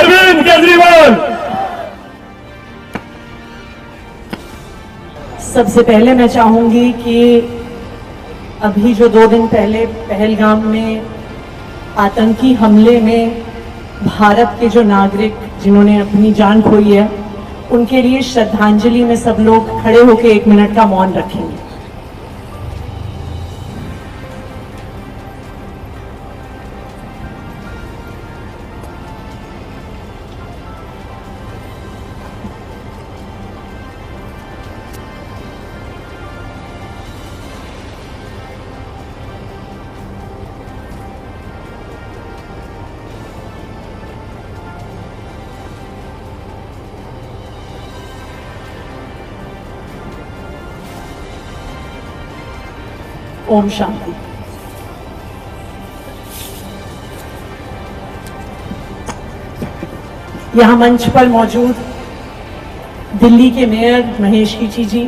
अरविंद केजरीवाल। सबसे पहले मैं चाहूंगी कि अभी जो 2 दिन पहले पहलगाम में आतंकी हमले में भारत के जो नागरिक जिन्होंने अपनी जान खोई है, उनके लिए श्रद्धांजलि में सब लोग खड़े होकर 1 मिनट का मौन रखेंगे। ओम शांति। यहां मंच पर मौजूद दिल्ली के मेयर महेश कीची जी,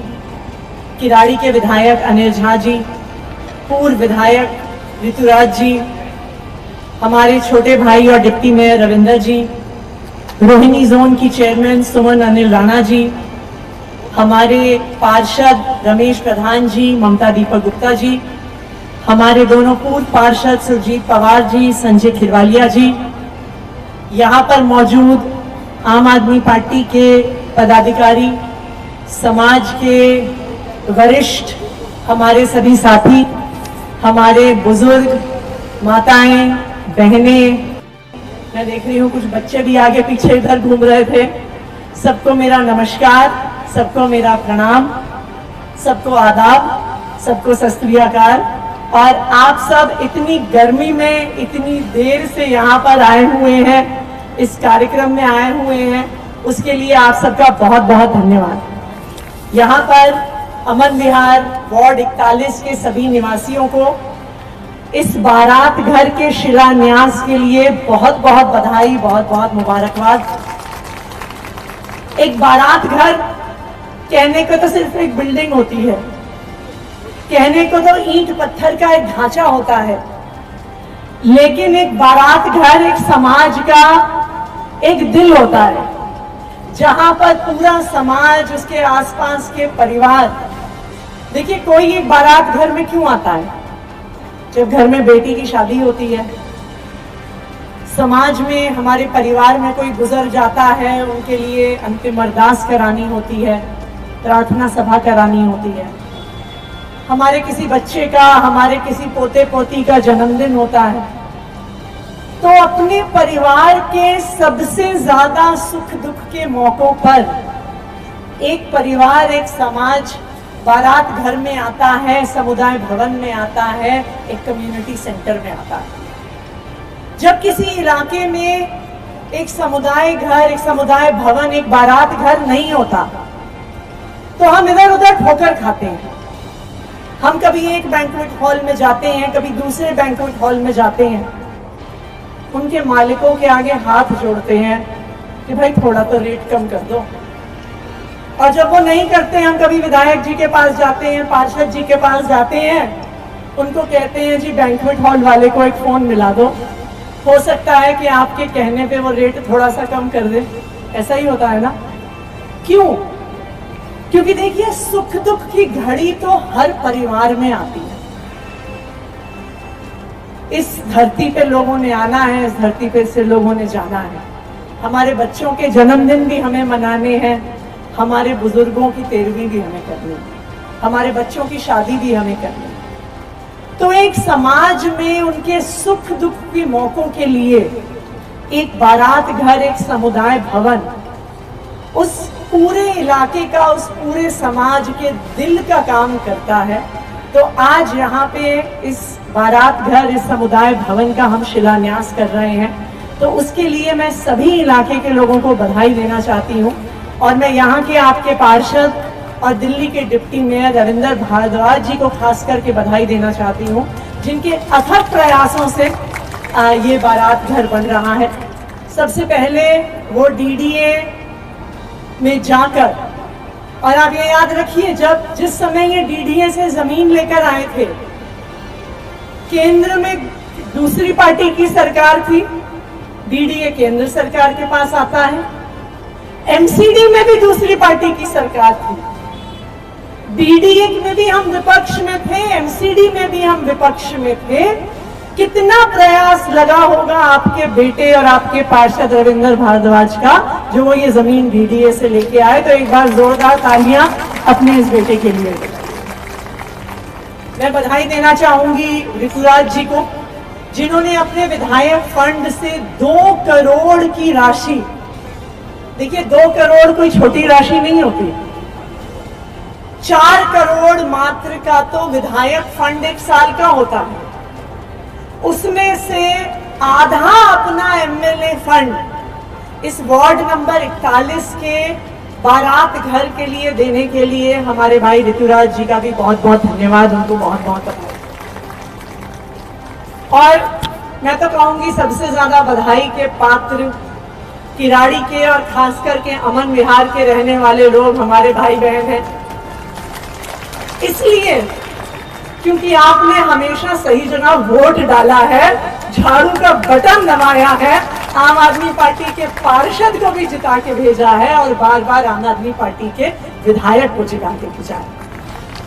किराड़ी के विधायक अनिल झा जी, पूर्व विधायक ऋतुराज जी, हमारे छोटे भाई और डिप्टी मेयर रविंदर जी, रोहिणी जोन की चेयरमैन सुमन अनिल राणा जी, हमारे पार्षद रमेश प्रधान जी, ममता दीपक गुप्ता जी, हमारे दोनों पूर्व पार्षद सुरजीत पवार जी, संजय खिरवालिया जी, यहाँ पर मौजूद आम आदमी पार्टी के पदाधिकारी, समाज के वरिष्ठ हमारे सभी साथी, हमारे बुजुर्ग, माताएं, बहनें, मैं देख रही हूँ कुछ बच्चे भी आगे पीछे इधर घूम रहे थे। सबको मेरा नमस्कार, सबको मेरा प्रणाम, सबको आदाब, सबको सत श्री अकाल। और आप सब इतनी गर्मी में इतनी देर से यहाँ पर आए हुए हैं, इस कार्यक्रम में आए हुए हैं, उसके लिए आप सबका बहुत बहुत धन्यवाद। यहाँ पर अमन विहार वार्ड 41 के सभी निवासियों को इस बारात घर के शिलान्यास के लिए बहुत बहुत बधाई, बहुत बहुत मुबारकबाद। एक बारात घर कहने को तो सिर्फ एक बिल्डिंग होती है, कहने को तो ईंट पत्थर का एक ढांचा होता है, लेकिन एक बारात घर एक समाज का एक दिल होता है, जहां पर पूरा समाज, उसके आसपास के परिवार। देखिए, कोई एक बारात घर में क्यों आता है? जब घर में बेटी की शादी होती है, समाज में हमारे परिवार में कोई गुजर जाता है, उनके लिए अंतिम अरदास करानी होती है, प्रार्थना सभा करानी होती है, हमारे किसी बच्चे का, हमारे किसी पोते पोती का जन्मदिन होता है, तो अपने परिवार के सबसे ज्यादा सुख दुख के मौकों पर एक परिवार, एक समाज बारात घर में आता है, समुदाय भवन में आता है, एक कम्युनिटी सेंटर में आता है। जब किसी इलाके में एक समुदाय घर, एक समुदाय भवन, एक बारात घर नहीं होता, तो हम इधर उधर ठोकर खाते हैं। हम कभी एक बैंक्वेट हॉल में जाते हैं, कभी दूसरे बैंक्वेट हॉल में जाते हैं, उनके मालिकों के आगे हाथ जोड़ते हैं कि भाई थोड़ा तो रेट कम कर दो। और जब वो नहीं करते हैं, हम कभी विधायक जी के पास जाते हैं, पार्षद जी के पास जाते हैं, उनको कहते हैं जी बैंक्वेट हॉल वाले को एक फोन मिला दो, हो सकता है कि आपके कहने पे वो रेट थोड़ा सा कम कर दे। ऐसा ही होता है ना? क्यों? क्योंकि देखिए, सुख दुख की घड़ी तो हर परिवार में आती है। इस धरती पे लोगों ने आना है, इस धरती पे से लोगों ने जाना है। हमारे बच्चों के जन्मदिन भी हमें मनाने हैं, हमारे बुजुर्गों की तेरहवीं भी हमें करनी है, हमारे बच्चों की शादी भी हमें करनी है। तो एक समाज में उनके सुख दुख के मौकों के लिए एक बारात घर, एक समुदाय भवन, उस पूरे इलाके का, उस पूरे समाज के दिल का काम करता है। तो आज यहाँ पे इस बारात घर, इस समुदाय भवन का हम शिलान्यास कर रहे हैं, तो उसके लिए मैं सभी इलाके के लोगों को बधाई देना चाहती हूँ। और मैं यहाँ के आपके पार्षद और दिल्ली के डिप्टी मेयर रविंदर भारद्वाज जी को खास करके बधाई देना चाहती हूँ, जिनके अथक प्रयासों से ये बारात घर बन रहा है। सबसे पहले वो डीडीए में जाकर, और आप ये याद रखिए, जिस समय ये डीडीए से जमीन लेकर आए थे, केंद्र में दूसरी पार्टी की सरकार थी, डीडीए केंद्र सरकार के पास आता है, एमसीडी में भी दूसरी पार्टी की सरकार थी, डीडीए में भी हम विपक्ष में थे, एमसीडी में भी हम विपक्ष में थे। कितना प्रयास लगा होगा आपके बेटे और आपके पार्षद रविंद्र भारद्वाज का, जो वो ये जमीन डीडीए से लेके आए। तो एक बार जोरदार तालियां अपने इस बेटे के लिए। मैं बधाई देना चाहूंगी ऋतुराज जी को, जिन्होंने अपने विधायक फंड से 2 करोड़ की राशि, देखिए 2 करोड़ कोई छोटी राशि नहीं होती, 4 करोड़ मात्र का तो विधायक फंड एक साल का होता है, उसमें से आधा अपना एमएलए फंड इस वार्ड नंबर 41 के बारात घर के लिए देने के लिए हमारे भाई ऋतुराज जी का भी बहुत बहुत धन्यवाद, उनको बहुत बहुत बधाई। और मैं तो कहूंगी सबसे ज्यादा बधाई के पात्र किराड़ी के और खास करके अमन विहार के रहने वाले लोग हमारे भाई बहन हैं, इसलिए क्योंकि आपने हमेशा सही जगह वोट डाला है, झाड़ू का बटन दबाया है, आम आदमी पार्टी के पार्षद को भी जिता के भेजा है और बार बार आम आदमी पार्टी के विधायक को जिता के भेजा है।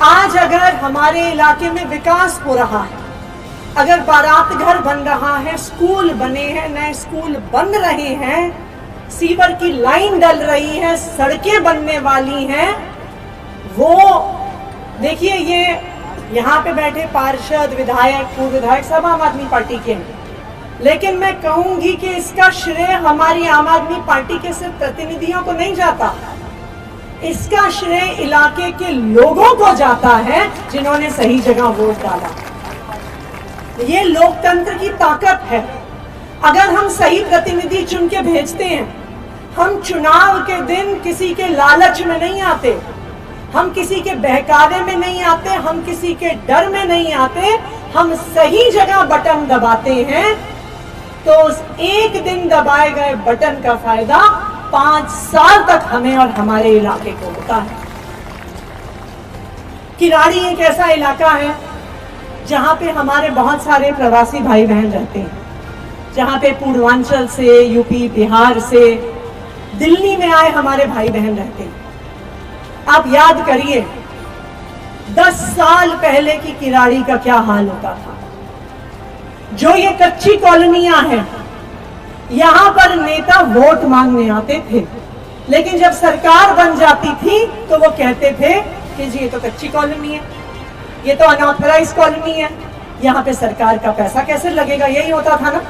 आज अगर हमारे इलाके में विकास हो रहा है, अगर बारात घर बन रहा है, स्कूल बने हैं, नए स्कूल बन रहे हैं, सीवर की लाइन डल रही है, सड़कें बनने वाली हैं, वो देखिए ये यहाँ पे बैठे पार्षद, विधायक, पूर्व विधायक सब आम आदमी पार्टी के हैं, लेकिन मैं कहूंगी कि इसका श्रेय हमारी आम आदमी पार्टी के सिर्फ प्रतिनिधियों को नहीं जाता, इसका श्रेय इलाके के लोगों को जाता है जिन्होंने सही जगह वोट डाला। ये लोकतंत्र की ताकत है। अगर हम सही प्रतिनिधि चुन के भेजते हैं, हम चुनाव के दिन किसी के लालच में नहीं आते, हम किसी के बहकावे में नहीं आते, हम किसी के डर में नहीं आते, हम सही जगह बटन दबाते हैं, तो उस एक दिन दबाए गए बटन का फायदा 5 साल तक हमें और हमारे इलाके को होता है। किराड़ी एक ऐसा इलाका है जहां पे हमारे बहुत सारे प्रवासी भाई बहन रहते हैं, जहां पे पूर्वांचल से, यूपी, बिहार से, दिल्ली में आए हमारे भाई बहन रहते हैं। आप याद करिए 10 साल पहले की किराड़ी का क्या हाल होता था। जो ये कच्ची कॉलोनियां हैं, यहां पर नेता वोट मांगने आते थे, लेकिन जब सरकार बन जाती थी तो वो कहते थे कि जी ये तो कच्ची कॉलोनी है, ये तो अनऑथराइज कॉलोनी है, यहाँ पे सरकार का पैसा कैसे लगेगा, यही होता था ना।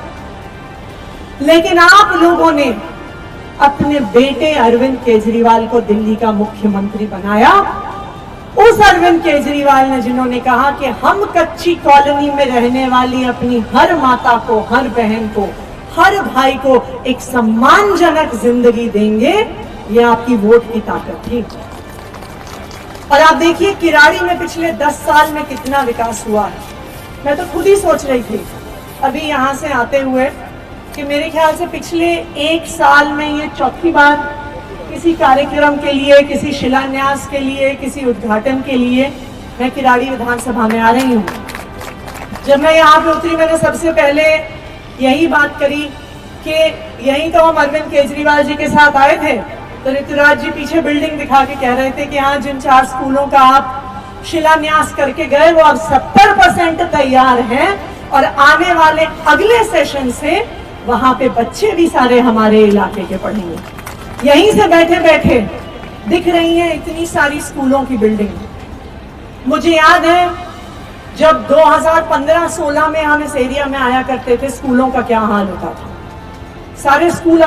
लेकिन आप लोगों ने अपने बेटे अरविंद केजरीवाल को दिल्ली का मुख्यमंत्री बनाया। उस अरविंद केजरीवाल ने, जिन्होंने कहा कि हम कच्ची कॉलोनी में रहने वाली अपनी हर माता को, हर बहन को, हर भाई को एक सम्मानजनक जिंदगी देंगे, ये आपकी वोट की ताकत थी। और आप देखिए किराड़ी में पिछले 10 साल में कितना विकास हुआ है। मैं तो खुद ही सोच रही थी अभी यहाँ से आते हुए कि मेरे ख्याल से पिछले 1 साल में ये चौथी बार किसी कार्यक्रम के लिए, किसी शिलान्यास के लिए, किसी उद्घाटन के लिए मैं किराड़ी विधानसभा में आ रही हूँ। जब मैं यहाँ पे उतरी, मैंने सबसे पहले यही बात करी कि यही तो हम अरविंद केजरीवाल जी के साथ आए थे, तो ऋतुराज जी पीछे बिल्डिंग दिखा के कह रहे थे कि हाँ, जिन 4 स्कूलों का आप शिलान्यास करके गए वो अब 70% तैयार हैं और आने वाले अगले सेशन से वहां पे बच्चे भी सारे हमारे इलाके के पढ़ेंगे। यहीं से बैठे बैठे दिख रही हैं इतनी सारी स्कूलों की बिल्डिंग। मुझे याद है जब 2015-16 में हम इस एरिया में आया करते थे, स्कूलों का क्या हाल होता था। सारे स्कूल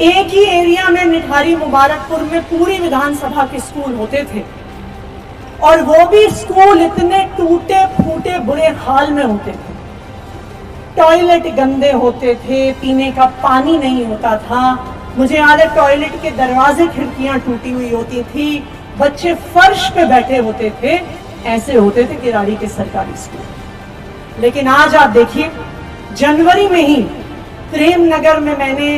एक ही एरिया में निठारी मुबारकपुर में पूरी विधानसभा के स्कूल होते थे, और वो भी स्कूल इतने टूटे फूटे बुरे हाल में होते थे। टॉयलेट गंदे होते थे, पीने का पानी नहीं होता था। मुझे याद है टॉयलेट के दरवाजे, खिड़कियां टूटी हुई होती थी, बच्चे फर्श पे बैठे होते थे। ऐसे होते थे किराड़ी के सरकारी स्कूल। लेकिन आज आप देखिए, जनवरी में ही प्रेमनगर में मैंने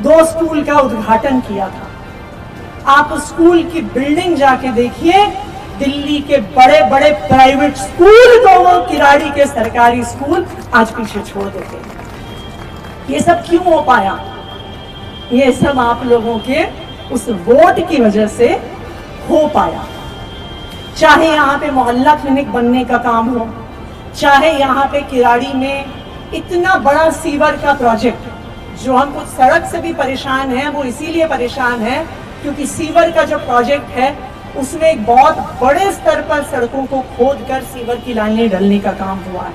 2 स्कूल का उद्घाटन किया था। आप उस स्कूल की बिल्डिंग जाके देखिए, दिल्ली के बड़े बड़े प्राइवेट स्कूल को वो किराड़ी के सरकारी स्कूल आज पीछे छोड़ देते हैं। ये सब क्यों हो पाया? ये सब आप लोगों के उस वोट की वजह से हो पाया। चाहे यहाँ पे मोहल्ला क्लिनिक बनने का काम हो, चाहे यहाँ पे किराड़ी में इतना बड़ा सीवर का प्रोजेक्ट, जो हम कुछ सड़क से भी परेशान हैं, वो इसीलिए परेशान है क्योंकि सीवर का जो प्रोजेक्ट है उसमें एक बहुत बड़े स्तर पर सड़कों को खोदकर सीवर की लाइनें डलने का काम हुआ है।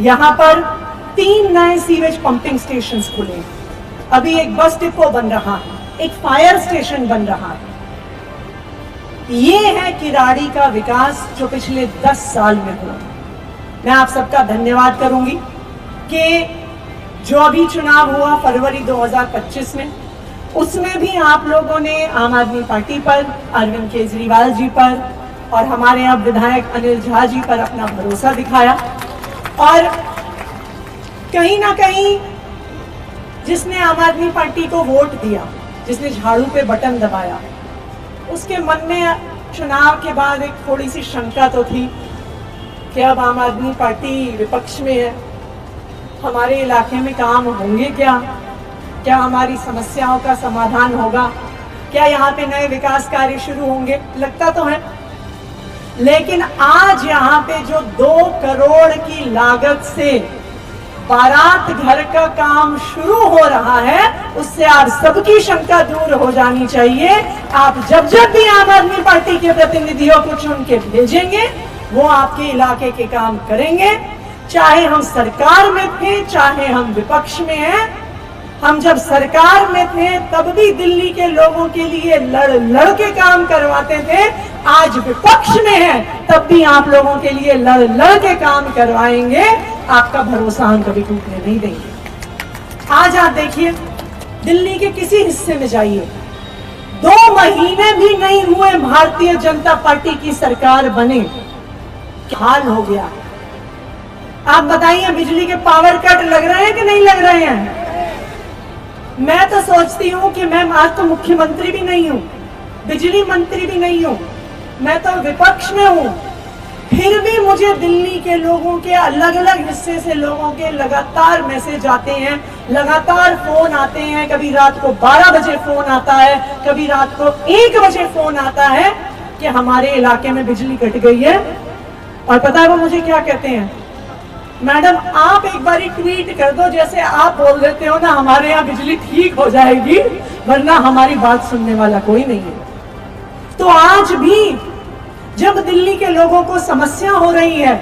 यहाँ पर 3 नए सीवेज पंपिंग स्टेशन खुले, अभी एक बस डिपो बन रहा है, एक फायर स्टेशन बन रहा है। ये है किराड़ी का विकास जो पिछले 10 साल में हुआ। मैं आप सबका धन्यवाद करूंगी कि जो अभी चुनाव हुआ फरवरी 2025 में, उसमें भी आप लोगों ने आम आदमी पार्टी पर, अरविंद केजरीवाल जी पर और हमारे अब विधायक अनिल झा जी पर अपना भरोसा दिखाया। और कहीं ना कहीं जिसने आम आदमी पार्टी को वोट दिया, जिसने झाड़ू पे बटन दबाया, उसके मन में चुनाव के बाद एक थोड़ी सी शंका तो थी कि अब आम आदमी पार्टी विपक्ष में है, हमारे इलाके में काम होंगे क्या हमारी समस्याओं का समाधान होगा, क्या यहाँ पे नए विकास कार्य शुरू होंगे? लगता तो है। लेकिन आज यहाँ पे जो 2 करोड़ की लागत से बारात घर का काम शुरू हो रहा है, उससे आप सबकी शंका दूर हो जानी चाहिए। आप जब जब भी आम आदमी पार्टी के प्रतिनिधियों को चुन के भेजेंगे, वो आपके इलाके के काम करेंगे। चाहे हम सरकार में थे, चाहे हम विपक्ष में हैं। हम जब सरकार में थे तब भी दिल्ली के लोगों के लिए लड़ के काम करवाते थे। आज विपक्ष में हैं तब भी आप लोगों के लिए लड़ के काम करवाएंगे। आपका भरोसा हम कभी टूटने नहीं देंगे। आज आप देखिए, दिल्ली के किसी हिस्से में जाइए, 2 महीने भी नहीं हुए भारतीय जनता पार्टी की सरकार बने, क्या हाल हो गया। आप बताइए, बिजली के पावर कट लग रहे हैं कि नहीं लग रहे हैं? मैं तो सोचती हूँ कि मैं आज तो मुख्यमंत्री भी नहीं हूँ, बिजली मंत्री भी नहीं हूँ, मैं तो विपक्ष में हूँ, फिर भी मुझे दिल्ली के लोगों के अलग अलग हिस्से से लोगों के लगातार मैसेज आते हैं, लगातार फोन आते हैं। कभी रात को 12 बजे फोन आता है, कभी रात को 1 बजे फोन आता है कि हमारे इलाके में बिजली कट गई है। और पता है वो मुझे क्या कहते हैं? मैडम आप एक बार ट्वीट कर दो, जैसे आप बोल देते हो ना हमारे यहाँ बिजली ठीक हो जाएगी, वरना हमारी बात सुनने वाला कोई नहीं है। तो आज भी जब दिल्ली के लोगों को समस्या हो रही है,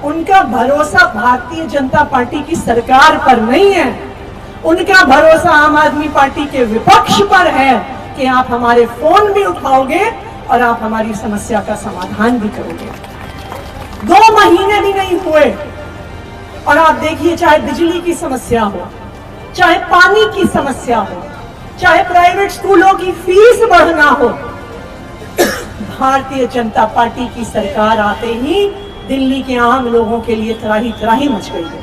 उनका भरोसा भारतीय जनता पार्टी की सरकार पर नहीं है, उनका भरोसा आम आदमी पार्टी के विपक्ष पर है कि आप हमारे फोन भी उठाओगे और आप हमारी समस्या का समाधान भी करोगे। 2 महीने भी नहीं हुए और आप देखिए, चाहे बिजली की समस्या हो, चाहे पानी की समस्या हो, चाहे प्राइवेट स्कूलों की फीस बढ़ना हो, भारतीय जनता पार्टी की सरकार आते ही दिल्ली के आम लोगों के लिए त्राही त्राही मच गई है।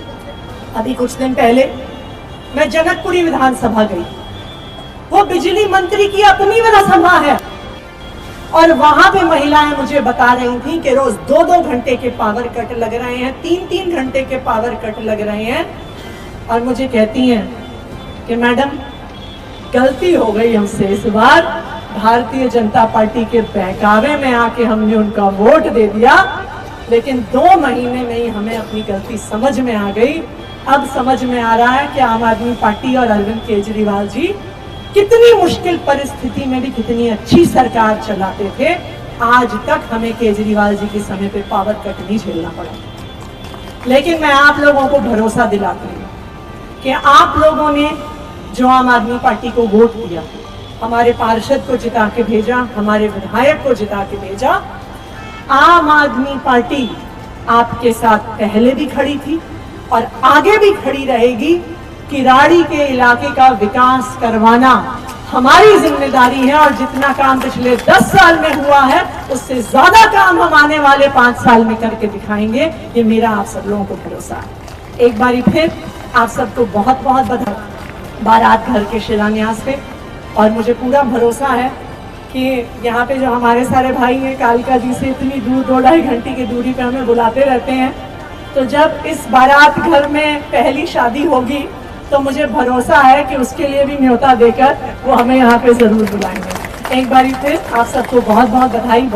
अभी कुछ दिन पहले मैं जनकपुरी विधानसभा गई, वो बिजली मंत्री की अपनी विधानसभा है, और वहां पे महिलाएं मुझे बता रही थी कि रोज 2-2 घंटे के पावर कट लग रहे हैं, 3-3 घंटे के पावर कट लग रहे हैं। और मुझे कहती हैं कि मैडम गलती हो गई हमसे, इस बार भारतीय जनता पार्टी के बहकावे में आके हमने उनका वोट दे दिया, लेकिन 2 महीने में ही हमें अपनी गलती समझ में आ गई। अब समझ में आ रहा है कि आम आदमी पार्टी और अरविंद केजरीवाल जी कितनी मुश्किल परिस्थिति में भी कितनी अच्छी सरकार चलाते थे। आज तक हमें केजरीवाल जी के समय पे पावर कट नहीं झेलना पड़ा। लेकिन मैं आप लोगों को भरोसा दिलाती हूँ कि आप लोगों ने जो आम आदमी पार्टी को वोट दिया, हमारे पार्षद को जिता के भेजा, हमारे विधायक को जिता के भेजा, आम आदमी पार्टी आपके साथ पहले भी खड़ी थी और आगे भी खड़ी रहेगी। किराड़ी के इलाके का विकास करवाना हमारी जिम्मेदारी है और जितना काम पिछले 10 साल में हुआ है उससे ज्यादा काम हम आने वाले 5 साल में करके दिखाएंगे। ये मेरा आप सब लोगों को भरोसा है। एक बारी फिर आप सबको बहुत बहुत बधाई बारात घर के शिलान्यास पे, और मुझे पूरा भरोसा है कि यहाँ पे जो हमारे सारे भाई हैं कालका जी से इतनी दूर 2-2.5 घंटे की दूरी पे हमें बुलाते रहते हैं। तो जब इस बारात घर में पहली शादी होगी तो मुझे भरोसा है कि उसके लिए भी न्योता देकर वो हमें यहाँ पे ज़रूर बुलाएंगे। एक बारी फिर आप सबको बहुत बहुत बधाई।